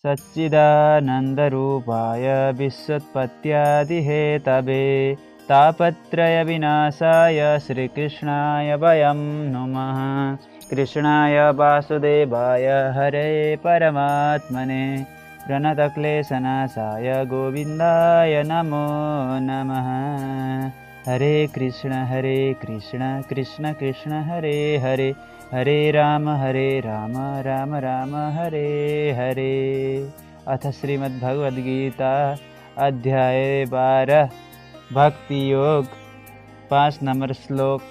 सच्चिदानन्दरूपाय विश्वोत्पत्त्यादिहेतवे तापत्रयविनाशाय श्रीकृष्णाय वयं नमः। कृष्णाय वासुदेवाय हरे परमात्मने प्रणतक्लेशनाशाय गोविन्दाय नमो नमः। हरे कृष्ण कृष्ण कृष्ण हरे हरे, हरे राम राम राम हरे हरे। अथ श्रीमद्भगवद्गीता अध्याय 12 भक्ति योग 5 नंबर श्लोक।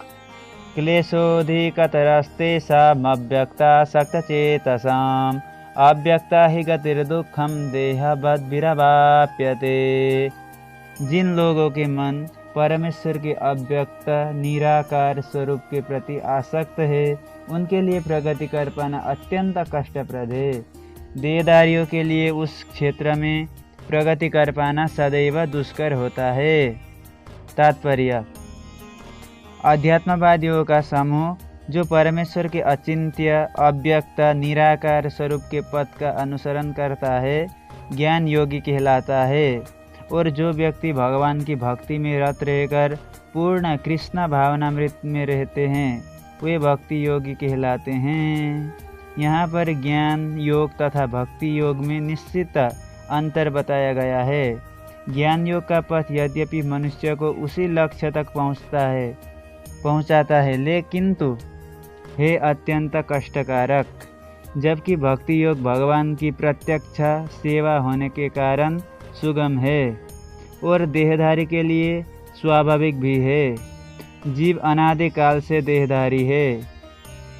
क्लेशोऽधिकतरस्तेषामव्यक्तासक्तचेतसाम् अव्यक्ता हि गतिर्दुःखं देहवद्भिरवाप्यते। जिन लोगों के मन परमेश्वर के अव्यक्त निराकार स्वरूप के प्रति आसक्त है, उनके लिए प्रगति कर पाना अत्यंत कष्टप्रद है। देहधारियों के लिए उस क्षेत्र में प्रगति कर पाना सदैव दुष्कर होता है। तात्पर्य: अध्यात्मवादियों का समूह जो परमेश्वर के अचिंत्य अव्यक्त निराकार स्वरूप के पद का अनुसरण करता है, ज्ञान योगी कहलाता है। और जो व्यक्ति भगवान की भक्ति में रत रहकर पूर्ण कृष्ण भावनामृत में रहते हैं, वे भक्ति योगी कहलाते हैं। यहाँ पर ज्ञान योग तथा भक्ति योग में निश्चित अंतर बताया गया है। ज्ञान योग का पथ यद्यपि मनुष्य को उसी लक्ष्य तक पहुँचाता है, लेकिन है अत्यंत कष्टकारक, जबकि भक्ति योग भगवान की प्रत्यक्ष सेवा होने के कारण सुगम है और देहधारी के लिए स्वाभाविक भी है। जीव अनादि काल से देहधारी है।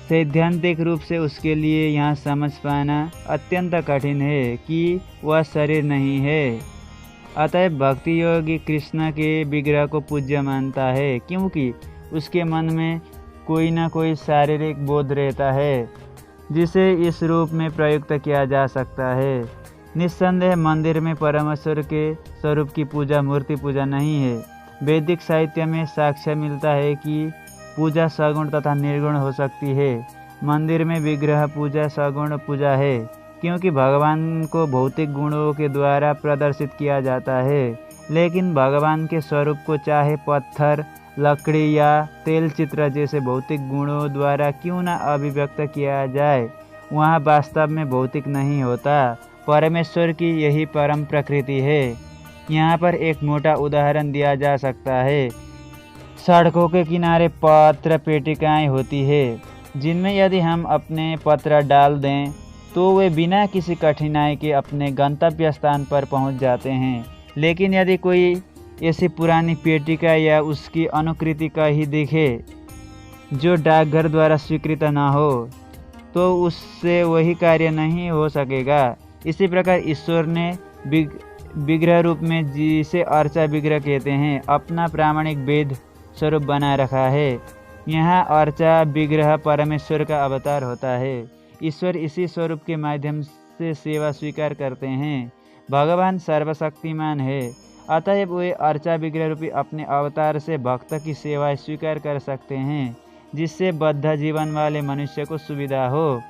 सैद्धांतिक रूप से उसके लिए यह समझ पाना अत्यंत कठिन है कि वह शरीर नहीं है। अतः भक्ति योगी कृष्ण के विग्रह को पूज्य मानता है, क्योंकि उसके मन में कोई न कोई शारीरिक बोध रहता है जिसे इस रूप में प्रयुक्त किया जा सकता है। निस्संदेह मंदिर में परमेश्वर के स्वरूप की पूजा मूर्ति पूजा नहीं है। वैदिक साहित्य में साक्ष्य मिलता है कि पूजा सगुण तथा निर्गुण हो सकती है। मंदिर में विग्रह पूजा सगुण पूजा है, क्योंकि भगवान को भौतिक गुणों के द्वारा प्रदर्शित किया जाता है। लेकिन भगवान के स्वरूप को चाहे पत्थर, लकड़ी या तेल चित्र जैसे भौतिक गुणों द्वारा क्यों न अभिव्यक्त किया जाए, वहाँ वास्तव में भौतिक नहीं होता। परमेश्वर की यही परम प्रकृति है। यहाँ पर एक मोटा उदाहरण दिया जा सकता है। सड़कों के किनारे पत्र पेटिकाएं होती है, जिनमें यदि हम अपने पत्र डाल दें तो वे बिना किसी कठिनाई के अपने गंतव्य स्थान पर पहुंच जाते हैं। लेकिन यदि कोई ऐसी पुरानी पेटिका या उसकी अनुकृति का ही दिखे जो डाकघर द्वारा स्वीकृत न हो, तो उससे वही कार्य नहीं हो सकेगा। इसी प्रकार ईश्वर ने विग्रह रूप में, जिसे अर्चा विग्रह कहते हैं, अपना प्रामाणिक वेद स्वरूप बना रखा है। यहाँ अर्चा विग्रह परमेश्वर का अवतार होता है। ईश्वर इसी स्वरूप के माध्यम से सेवा स्वीकार करते हैं। भगवान सर्वशक्तिमान है, अतएव वे अर्चा विग्रह रूपी अपने अवतार से भक्त की सेवा स्वीकार कर सकते हैं, जिससे बद्ध जीवन वाले मनुष्य को सुविधा हो।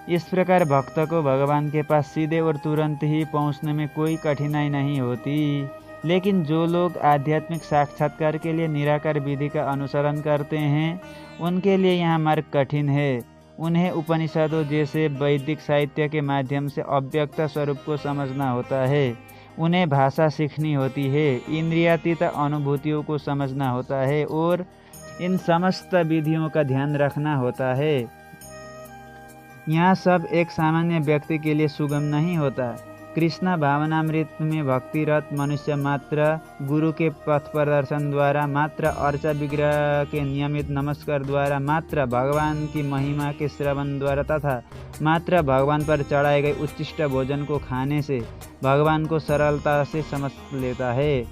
इस प्रकार भक्त को भगवान के पास सीधे और तुरंत ही पहुंचने में कोई कठिनाई नहीं होती। लेकिन जो लोग आध्यात्मिक साक्षात्कार के लिए निराकार विधि का अनुसरण करते हैं, उनके लिए यह मार्ग कठिन है। उन्हें उपनिषदों जैसे वैदिक साहित्य के माध्यम से अव्यक्त स्वरूप को समझना होता है। उन्हें भाषा सीखनी होती है, इंद्रियातीत अनुभूतियों को समझना होता है और इन समस्त विधियों का ध्यान रखना होता है। यह सब एक सामान्य व्यक्ति के लिए सुगम नहीं होता। कृष्ण भावनामृत में भक्तिरत मनुष्य मात्र गुरु के पथ प्रदर्शन द्वारा, मात्र अर्चा विग्रह के नियमित नमस्कार द्वारा, मात्र भगवान की महिमा के श्रवण द्वारा तथा मात्र भगवान पर चढ़ाए गए उच्चिष्ट भोजन को खाने से भगवान को सरलता से समझ लेता है।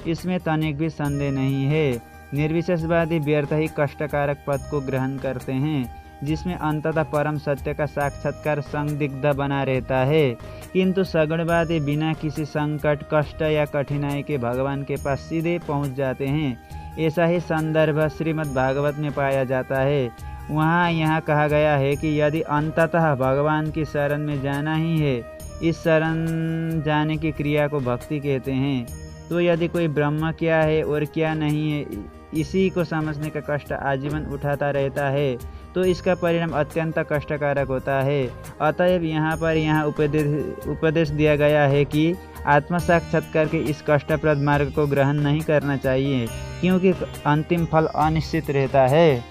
इसमें तनिक भी संदेह नहीं है। निर्विशेषवादी व्यर्थ ही कष्टकारक पद को ग्रहण करते हैं, जिसमें अंततः परम सत्य का साक्षात्कार संदिग्ध बना रहता है। किंतु सगुणवादी बिना किसी संकट, कष्ट या कठिनाई के भगवान के पास सीधे पहुंच जाते हैं। ऐसा ही संदर्भ श्रीमद् भागवत में पाया जाता है। वहाँ यह कहा गया है कि यदि अंततः भगवान की शरण में जाना ही है, इस शरण जाने की क्रिया को भक्ति कहते हैं। तो यदि कोई ब्रह्म क्या है और क्या नहीं है इसी को समझने का कष्ट आजीवन उठाता रहता है तो इसका परिणाम अत्यंत कष्टकारक होता है। अतएव यहाँ उपदेश दिया गया है कि आत्म साक्षात्कार के इस कष्टप्रद मार्ग को ग्रहण नहीं करना चाहिए, क्योंकि अंतिम फल अनिश्चित रहता है।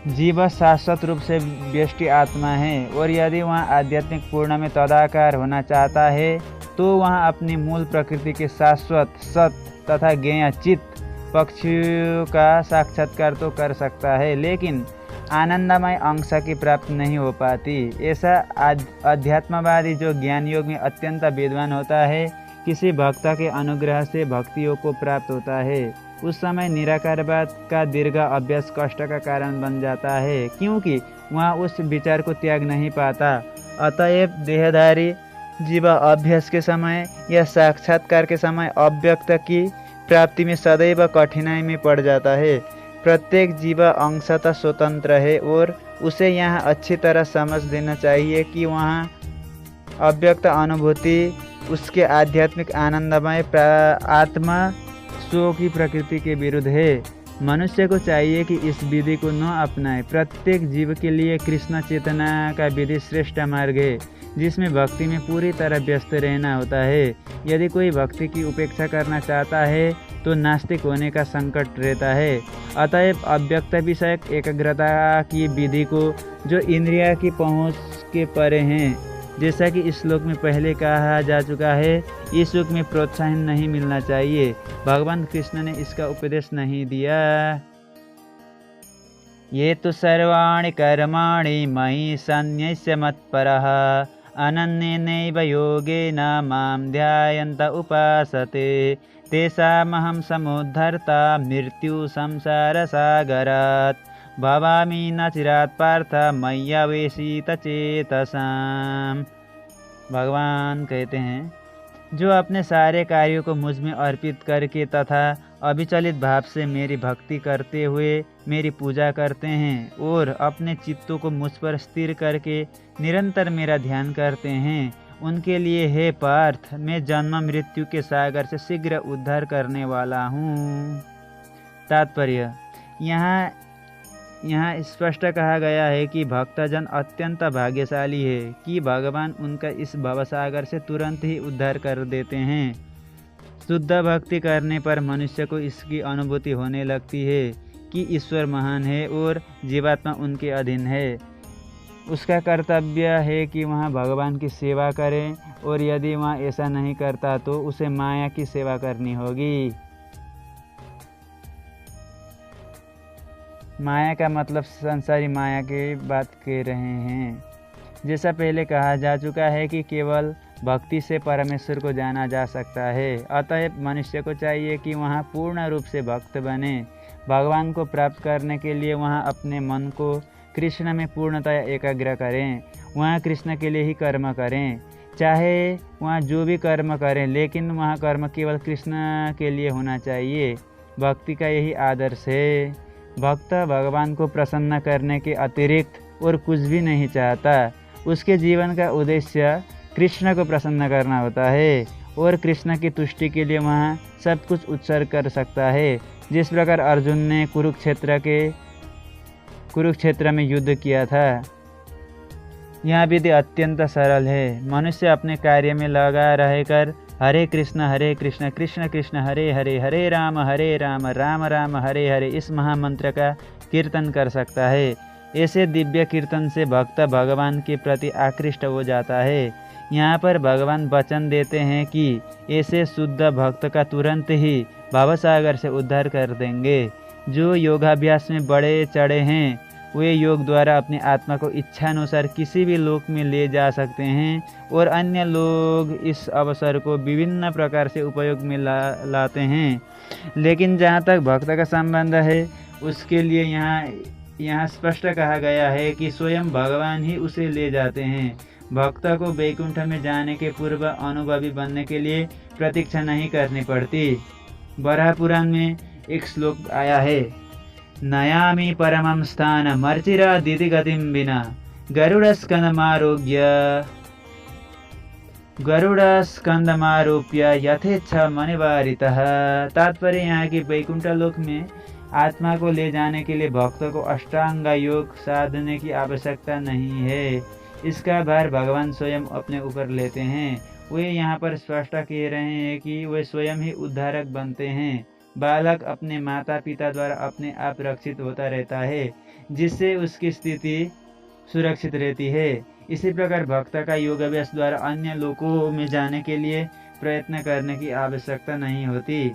जीव शाश्वत रूप से व्यष्टि आत्मा है और यदि वह आध्यात्मिक पूर्ण में तदाकार होना चाहता है तो वह अपनी मूल प्रकृति के शाश्वत सत तथा ज्ञेय चित्त पक्षियों का साक्षात्कार तो कर सकता है, लेकिन आनंदमय अंश की प्राप्ति नहीं हो पाती। ऐसा अध्यात्मवादी जो ज्ञान योग में अत्यंत विद्वान होता है, किसी भक्त के अनुग्रह से भक्ति योग को प्राप्त होता है, उस समय निराकारवाद का दीर्घ अभ्यास कष्ट का कारण बन जाता है, क्योंकि वह उस विचार को त्याग नहीं पाता। अतएव देहधारी जीव अभ्यास के समय या साक्षात्कार के समय अव्यक्त की प्राप्ति में सदैव कठिनाई में पड़ जाता है। प्रत्येक जीव अंशतः स्वतंत्र है और उसे यहाँ अच्छी तरह समझ देना चाहिए कि वहाँ अव्यक्त अनुभूति उसके आध्यात्मिक आनंदमय आत्मा स्व की प्रकृति के विरुद्ध है। मनुष्य को चाहिए कि इस विधि को न अपनाए। प्रत्येक जीव के लिए कृष्ण चेतना का विधि श्रेष्ठ मार्ग है, जिसमें भक्ति में पूरी तरह व्यस्त रहना होता है। यदि कोई भक्ति की उपेक्षा करना चाहता है तो नास्तिक होने का संकट रहता है। अतएव अव्यक्त विषयक एकाग्रता की विधि को, जो इंद्रिया की पहुँच के परे हैं, जैसा कि इस श्लोक में पहले कहा जा चुका है, इस युग में प्रोत्साहन नहीं मिलना चाहिए। भगवान कृष्ण ने इसका उपदेश नहीं दिया। ये तो सर्वाणि कर्माणि मयि सन्न्यस्य मत्परः अनन्येनैव योगेन मां ध्यायन्त उपासते तेषामहं समुद्धर्ता मृत्यु संसारसागरात् भवामि न चिरात् पार्थ मय्यावेशित चेतसाम्। भगवान कहते हैं, जो अपने सारे कार्यों को मुझ में अर्पित करके तथा अविचलित भाव से मेरी भक्ति करते हुए मेरी पूजा करते हैं और अपने चित्तों को मुझ पर स्थिर करके निरंतर मेरा ध्यान करते हैं, उनके लिए हे पार्थ मैं जन्म मृत्यु के सागर से शीघ्र उद्धार करने वाला हूँ। तात्पर्य, यहाँ स्पष्ट कहा गया है कि भक्तजन अत्यंत भाग्यशाली है कि भगवान उनका इस भवसागर से तुरंत ही उद्धार कर देते हैं। शुद्ध भक्ति करने पर मनुष्य को इसकी अनुभूति होने लगती है कि ईश्वर महान है और जीवात्मा उनके अधीन है। उसका कर्तव्य है कि वह भगवान की सेवा करे और यदि वह ऐसा नहीं करता तो उसे माया की सेवा करनी होगी। माया का मतलब संसारी माया की बात कह रहे हैं। जैसा पहले कहा जा चुका है कि केवल भक्ति से परमेश्वर को जाना जा सकता है। अतएव मनुष्य को चाहिए कि वह पूर्ण रूप से भक्त बने। भगवान को प्राप्त करने के लिए वह अपने मन को कृष्ण में पूर्णतया एकाग्र करें। वह कृष्ण के लिए ही कर्म करें, चाहे वह जो भी कर्म करें, लेकिन वह कर्म केवल कृष्ण के लिए होना चाहिए। भक्ति का यही आदर्श है। भक्त भगवान को प्रसन्न करने के अतिरिक्त और कुछ भी नहीं चाहता। उसके जीवन का उद्देश्य कृष्ण को प्रसन्न करना होता है और कृष्ण की तुष्टि के लिए वह सब कुछ उत्सर्ग कर सकता है। जिस प्रकार अर्जुन ने कुरुक्षेत्र में युद्ध किया था। यह विधि अत्यंत सरल है। मनुष्य अपने कार्य में लगा रहकर हरे कृष्ण कृष्ण कृष्ण हरे हरे, हरे राम राम राम हरे हरे इस महामंत्र का कीर्तन कर सकता है। ऐसे दिव्य कीर्तन से भक्त भगवान के प्रति आकृष्ट हो जाता है। यहाँ पर भगवान वचन देते हैं कि ऐसे शुद्ध भक्त का तुरंत ही भवसागर से उद्धार कर देंगे। जो योगाभ्यास में बड़े चढ़े हैं वे योग द्वारा अपनी आत्मा को इच्छानुसार किसी भी लोक में ले जा सकते हैं और अन्य लोग इस अवसर को विभिन्न प्रकार से उपयोग में लाते हैं। लेकिन जहाँ तक भक्त का संबंध है उसके लिए यहाँ स्पष्ट कहा गया है कि स्वयं भगवान ही उसे ले जाते हैं। भक्त को वैकुंठ में जाने के पूर्व अनुभवी बनने के लिए प्रतीक्षा नहीं करनी पड़ती। वराह पुराण में एक श्लोक आया है, नयामि परमं स्थानम अर्चिरा दिति गतिं विना गरुड़स्कंदमारोग्य गरुड़स्कंदमारोप्य यथेच्छ मनिवारितः। तात्पर्य यहाँ की वैकुंठ लोक में आत्मा को ले जाने के लिए भक्त को अष्टांग योग साधने की आवश्यकता नहीं है। इसका भार भगवान स्वयं अपने ऊपर लेते हैं। वे यहाँ पर स्पष्ट कह रहे हैं कि वे स्वयं ही उद्धारक बनते हैं। बालक अपने माता पिता द्वारा अपने आप रक्षित होता रहता है, जिससे उसकी स्थिति सुरक्षित रहती है। इसी प्रकार भक्त का योग अभ्यास द्वारा अन्य लोकों में जाने के लिए प्रयत्न करने की आवश्यकता नहीं होती,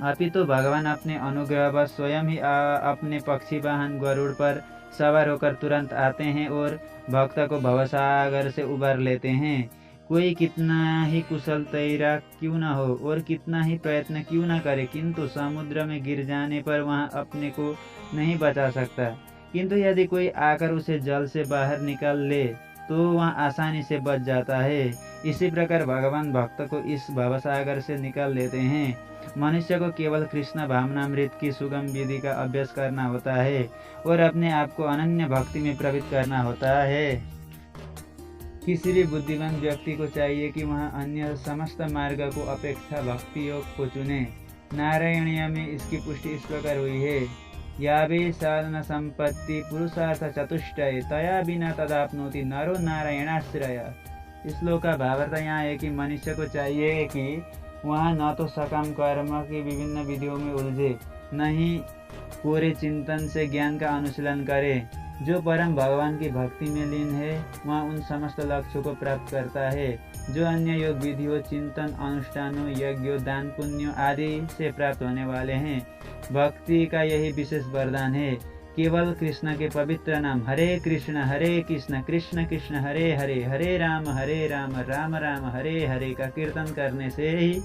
अपितु भगवान अपने अनुग्रहवश स्वयं ही अपने पक्षी वाहन गरुड़ पर सवार होकर तुरंत आते हैं और भक्त को भवसागर से उबार लेते हैं। कोई कितना ही कुशल तैराक क्यों न हो और कितना ही प्रयत्न क्यों न करे, किंतु समुद्र में गिर जाने पर वहाँ अपने को नहीं बचा सकता। किंतु यदि कोई आकर उसे जल से बाहर निकाल ले तो वह आसानी से बच जाता है। इसी प्रकार भगवान भक्त को इस भवसागर से निकाल लेते हैं। मनुष्य को केवल कृष्ण भावनामृत की सुगम विधि का अभ्यास करना होता है और अपने आप को अनन्य भक्ति में प्रवृत्त करना होता है। किसी भी बुद्धिमान व्यक्ति को चाहिए कि वह अन्य समस्त मार्ग को अपेक्षा भक्ति योग को चुने। नारायणीय में इसकी पुष्टि इस प्रकार हुई है, या भी साधन संपत्ति पुरुषार्थ चतुष्टय तया बिना तदाप्नोति नरो नारायणाश्रय। इस श्लोक का भावार्थ यहाँ है कि मनुष्य को चाहिए कि वह न तो सकाम कर्म की विभिन्न विधियों में उलझे, न ही पूरे चिंतन से ज्ञान का अनुशीलन करे। जो परम भगवान की भक्ति में लीन है वह उन समस्त लक्ष्यों को प्राप्त करता है जो अन्य योग विधियों, चिंतन, अनुष्ठानों, यज्ञों, दान पुण्यों आदि से प्राप्त होने वाले हैं। भक्ति का यही विशेष वरदान है। केवल कृष्ण के पवित्र नाम हरे कृष्ण कृष्ण कृष्ण हरे हरे, हरे राम राम राम हरे हरे का कीर्तन करने से ही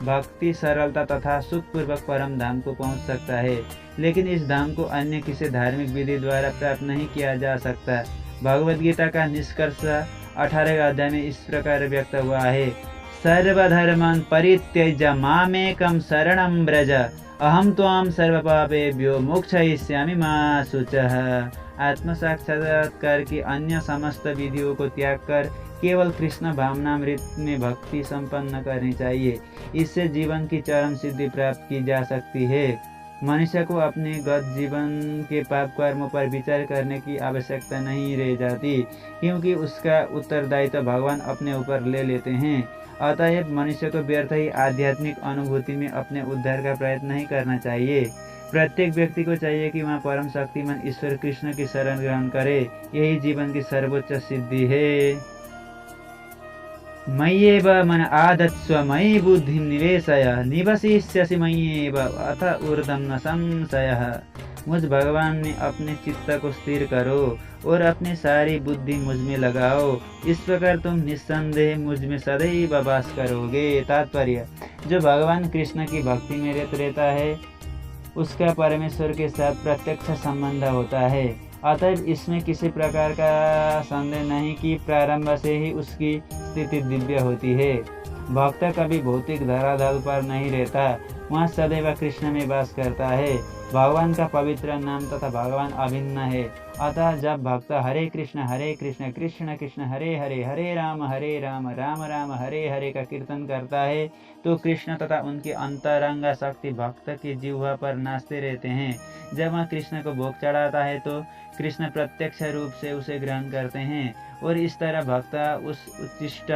भक्ति सरलता तथा सुखपूर्वक परम धाम को पहुंच सकता है। लेकिन इस धाम को अन्य किसी धार्मिक विधि द्वारा प्राप्त नहीं किया जा सकता। भगवद गीता का निष्कर्ष 18वें अध्याय में इस प्रकार व्यक्त हुआ है, सर्वधर्मान् परित्यज्य मामेकं शरणं व्रज अहम त्वां सर्वपापेभ्यो मोक्षयिष्यामि मा शुचः। आत्म साक्षात्कार की अन्य समस्त विधियों को त्याग कर केवल कृष्ण भावनामृत में भक्ति संपन्न करनी चाहिए। इससे जीवन की चरम सिद्धि प्राप्त की जा सकती है। मनुष्य को अपने गत जीवन के पाप कर्मों पर विचार करने की आवश्यकता नहीं रह जाती, क्योंकि उसका उत्तरदायित्व भगवान अपने ऊपर ले लेते हैं। अतएव मनुष्य को व्यर्थ ही आध्यात्मिक अनुभूति में अपने उद्धार का प्रयत्न नहीं करना चाहिए। प्रत्येक व्यक्ति को चाहिए कि वह परम शक्तिमान ईश्वर कृष्ण की शरण ग्रहण करे। यही जीवन की सर्वोच्च सिद्धि है। मय्येव मन आदत्स्व मयि बुद्धिं निवेशय निवसिष्यसि मय्येव अथ ऊर्ध्वं न संशयः। मुझ भगवान में अपने चित्त को स्थिर करो और अपनी सारी बुद्धि मुझ में लगाओ। इस प्रकार तुम निस्संदेह मुझ में सदैव वास करोगे। तात्पर्य, जो भगवान कृष्ण की भक्ति में रत रहता है उसका परमेश्वर के साथ प्रत्यक्ष संबंध होता है। अतएव इसमें किसी प्रकार का संदेह नहीं कि प्रारंभ से ही उसकी स्थिति दिव्य होती है। भक्त कभी भौतिक धरातल पर नहीं रहता, वह सदैव कृष्ण में वास करता है। भगवान का पवित्र नाम तथा भगवान अभिन्न है। अतः जब भक्त हरे कृष्ण कृष्ण कृष्ण हरे हरे, हरे राम राम राम हरे हरे का कीर्तन करता है तो कृष्ण तथा उनके अंतरंग शक्ति भक्त की जिह्वा पर नाचते रहते हैं। जब वह कृष्ण को भोग चढ़ाता है तो कृष्ण प्रत्यक्ष रूप से उसे ग्रहण करते हैं और इस तरह भक्त उस उच्छिष्ट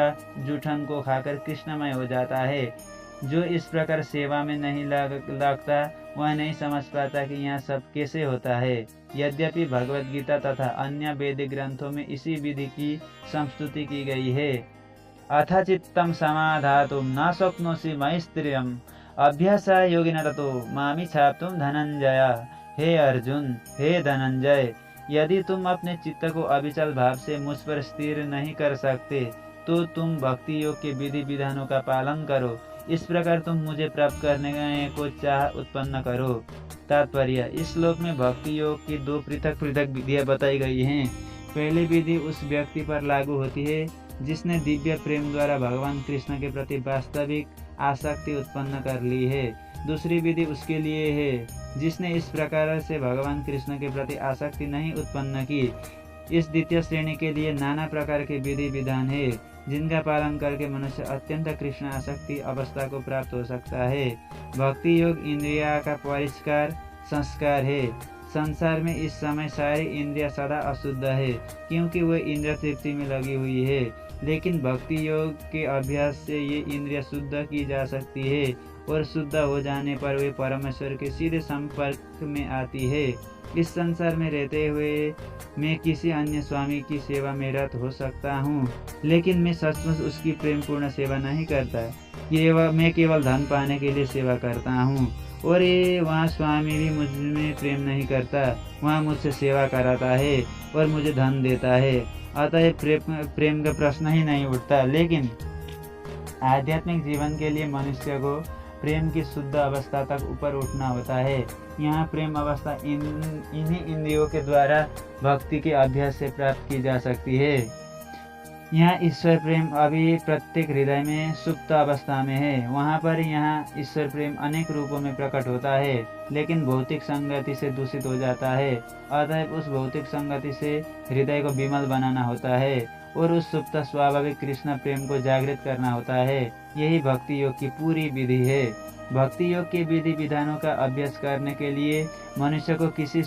जूठन को खाकर कृष्णमय हो जाता है। जो इस प्रकार सेवा में नहीं लगता वह नहीं समझ पाता कि यह सब कैसे होता है। यद्यपि भगवद गीता तथा अन्य वैदिक ग्रंथों में इसी विधि की संस्तुति की गई है। अथ चित्तं समाधातुं न शक्नोषि मैस्त्रियम् अभ्यासा योगिना ततो मामि छाप्तुं धनंजय। हे अर्जुन, हे धनंजय, यदि तुम अपने चित्त को अविचल भाव से मुझ पर स्थिर नहीं कर सकते तो तुम भक्ति योग के विधि विधानों का पालन करो। इस प्रकार तुम मुझे प्राप्त करने को चाह उत्पन्न करो। तात्पर्य, इस श्लोक में भक्ति योग की दो पृथक पृथक विधियां बताई गई हैं। पहली विधि उस व्यक्ति पर लागू होती है जिसने दिव्य प्रेम द्वारा भगवान कृष्ण के प्रति वास्तविक आसक्ति उत्पन्न कर ली है। दूसरी विधि उसके लिए है जिसने इस प्रकार से भगवान कृष्ण के प्रति आसक्ति नहीं उत्पन्न की, इस द्वितीय श्रेणी के लिए नाना प्रकार के विधि विधान है, जिनका पालन करके मनुष्य अत्यंत कृष्ण आसक्ति अवस्था को प्राप्त हो सकता है। भक्ति योग इंद्रिया का परिष्कार संस्कार है। संसार में इस समय सारी इंद्रिया सदा अशुद्ध है, क्योंकि वह इंद्रिय तृप्ति में लगी हुई है। लेकिन भक्ति योग के अभ्यास से ये इंद्रिया शुद्ध की जा सकती है, और शुद्ध हो जाने पर वे परमेश्वर के सीधे संपर्क में आती है। इस संसार में रहते हुए मैं किसी अन्य स्वामी की सेवा में रत हो सकता हूँ, लेकिन मैं सचमुच उसकी प्रेमपूर्ण सेवा नहीं करता। मैं केवल धन पाने के लिए सेवा करता हूँ, और ये वहाँ स्वामी भी मुझ में प्रेम नहीं करता। वहाँ मुझसे सेवा कराता है और मुझे धन देता है, अतः प्रेम का प्रश्न ही नहीं उठता। लेकिन आध्यात्मिक जीवन के लिए मनुष्य को प्रेम की शुद्ध अवस्था तक ऊपर उठना होता है। यहाँ प्रेम अवस्था इन्हीं इंद्रियों के द्वारा भक्ति के अभ्यास से प्राप्त की जा सकती है। यहाँ ईश्वर प्रेम अभी प्रत्येक हृदय में सुप्त अवस्था में है। वहाँ पर यहाँ ईश्वर प्रेम अनेक रूपों में प्रकट होता है, लेकिन भौतिक संगति से दूषित हो जाता है। अतः उस भौतिक संगति से हृदय को विमल बनाना होता है और उस सुप्त स्वाभाविक कृष्ण प्रेम को जागृत करना होता है। यही भक्ति योग की पूरी विधि है। भक्ति योग के विधि विधानों का अभ्यास करने के लिए मनुष्य को किसी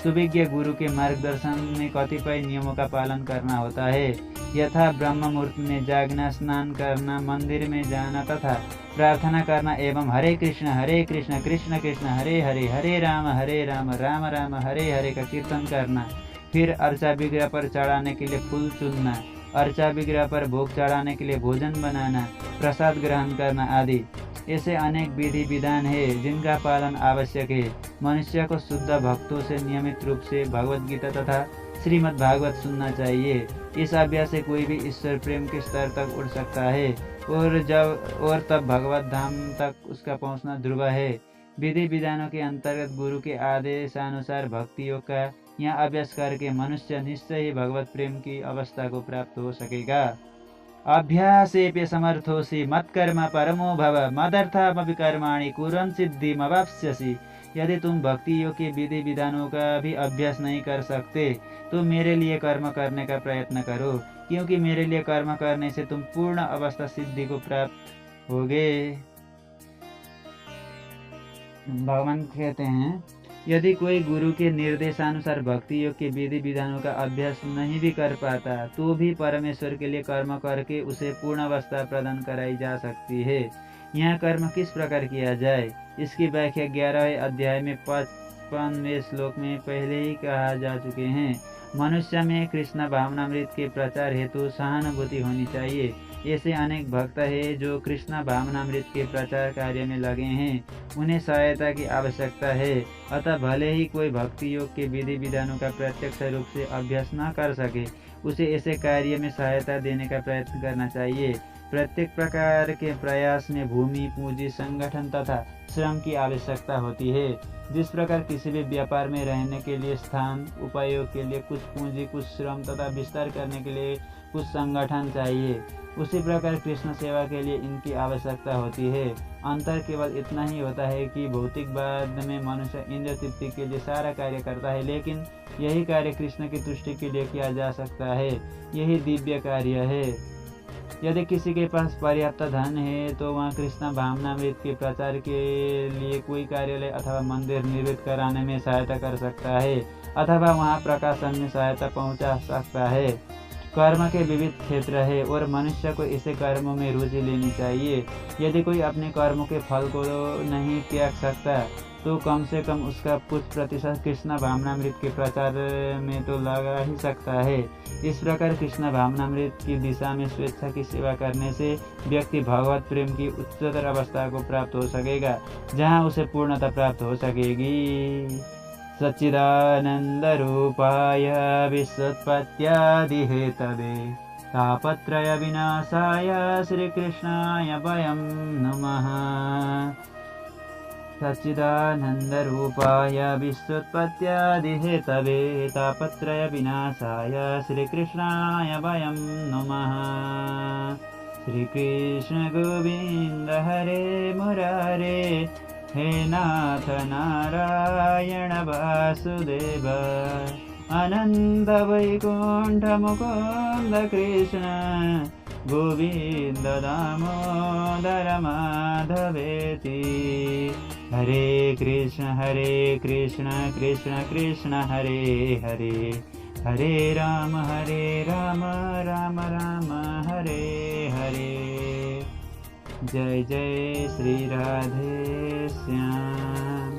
सुविज्ञ गुरु के मार्गदर्शन में कतिपय नियमों का पालन करना होता है, यथा ब्रह्म मुहूर्त में जागना, स्नान करना, मंदिर में जाना तथा प्रार्थना करना एवं हरे कृष्ण कृष्ण कृष्ण हरे हरे, हरे राम राम राम हरे हरे का कीर्तन करना। फिर अर्चा विग्रह पर चढ़ाने के लिए फूल चुनना, अर्चा विग्रह पर भोग चढ़ाने के लिए भोजन बनाना, प्रसाद ग्रहण करना आदि। ऐसे अनेक विधि विधान है जिनका पालन आवश्यक है। मनुष्य को शुद्ध भक्तों से नियमित रूप से भगवद गीता तथा श्रीमद् भागवत सुनना चाहिए। इस अभ्यास से कोई भी ईश्वर प्रेम के स्तर तक उठ सकता है और तब भगवत धाम तक उसका पहुंचना ध्रुव है। विधि विधानों के अंतर्गत गुरु के आदेशानुसार भक्ति योग का यहाँ अभ्यास करके मनुष्य निश्चय ही भगवत प्रेम की अवस्था को प्राप्त हो सकेगा। अभ्यासेऽप्य समर्थोऽसि मत्कर्म परमो भव मदर्थमपि कर्माणि कुर्वन् सिद्धिमवाप्स्यसि। यदि तुम भक्ति योग के विधि विधानों का भी अभ्यास नहीं कर सकते तो मेरे लिए कर्म करने का प्रयत्न करो, क्योंकि मेरे लिए कर्म करने से तुम पूर्ण अवस्था सिद्धि को प्राप्त होगे। भगवान कहते हैं, यदि कोई गुरु के निर्देशानुसार भक्ति योग के विधि विधानों का अभ्यास नहीं भी कर पाता तो भी परमेश्वर के लिए कर्म करके उसे पूर्ण अवस्था प्रदान कराई जा सकती है। यहाँ कर्म किस प्रकार किया जाए, इसकी व्याख्या 11वें अध्याय में 55वें श्लोक में पहले ही कहा जा चुके हैं। मनुष्य में कृष्ण भावनामृत के प्रचार हेतु सहानुभूति होनी चाहिए। ऐसे अनेक भक्त हैं जो कृष्ण भावनामृत के प्रचार कार्य में लगे हैं, उन्हें सहायता की आवश्यकता है। अतः भले ही कोई भक्ति योग के विधि विधानों का प्रत्यक्ष रूप से अभ्यास न कर सके, उसे ऐसे कार्य में सहायता देने का प्रयत्न करना चाहिए। प्रत्येक प्रकार के प्रयास में भूमि, पूंजी, संगठन तथा श्रम की आवश्यकता होती है। जिस प्रकार किसी भी व्यापार में रहने के लिए स्थान, उपयोग के लिए कुछ पूंजी, कुछ श्रम तथा विस्तार करने के लिए कुछ संगठन चाहिए, उसी प्रकार कृष्ण सेवा के लिए इनकी आवश्यकता होती है। अंतर केवल इतना ही होता है कि भौतिकवाद में मनुष्य इंद्रिय तृप्ति के लिए सारा कार्य करता है, लेकिन यही कार्य कृष्ण की तुष्टि के लिए किया जा सकता है। यही दिव्य कार्य है। यदि किसी के पास पर्याप्त धन है तो वह कृष्ण भावनामृत के प्रचार के लिए कोई कार्यालय अथवा मंदिर निर्मित कराने में सहायता कर सकता है, अथवा वहाँ प्रकाशन में सहायता पहुँचा सकता है। कर्म के विविध क्षेत्र है और मनुष्य को इसे कर्मों में रुचि लेनी चाहिए। यदि कोई अपने कर्मों के फल को नहीं त्याग सकता तो कम से कम उसका कुछ प्रतिशत कृष्ण भावनामृत के प्रचार में तो लगा ही सकता है। इस प्रकार कृष्ण भावनामृत की दिशा में स्वेच्छा की सेवा करने से व्यक्ति भगवत प्रेम की उच्चतर अवस्था को प्राप्त हो सकेगा, जहाँ उसे पूर्णता प्राप्त हो सकेगी। सच्चिदानंद रूपाय विश्वोत्पत्त्यादि हेतवे तापत्रय विनाशाय श्री कृष्णाय वयं नमः। सच्चिदानंद रूपाय विश्वोत्पत्त्यादि हेतवे तापत्रय विनाशाय श्री कृष्णाय वयं नमः। श्री कृष्ण गोविंद हरे मुरारे, हे नाथ नारायण वासुदेव, अनंत वैकुंठ मुकुंद कृष्ण गोविंद दामोदर माधवेति। हरे कृष्ण कृष्ण कृष्ण हरे हरे, हरे राम राम राम हरे हरे। जय जय श्री राधे श्याम।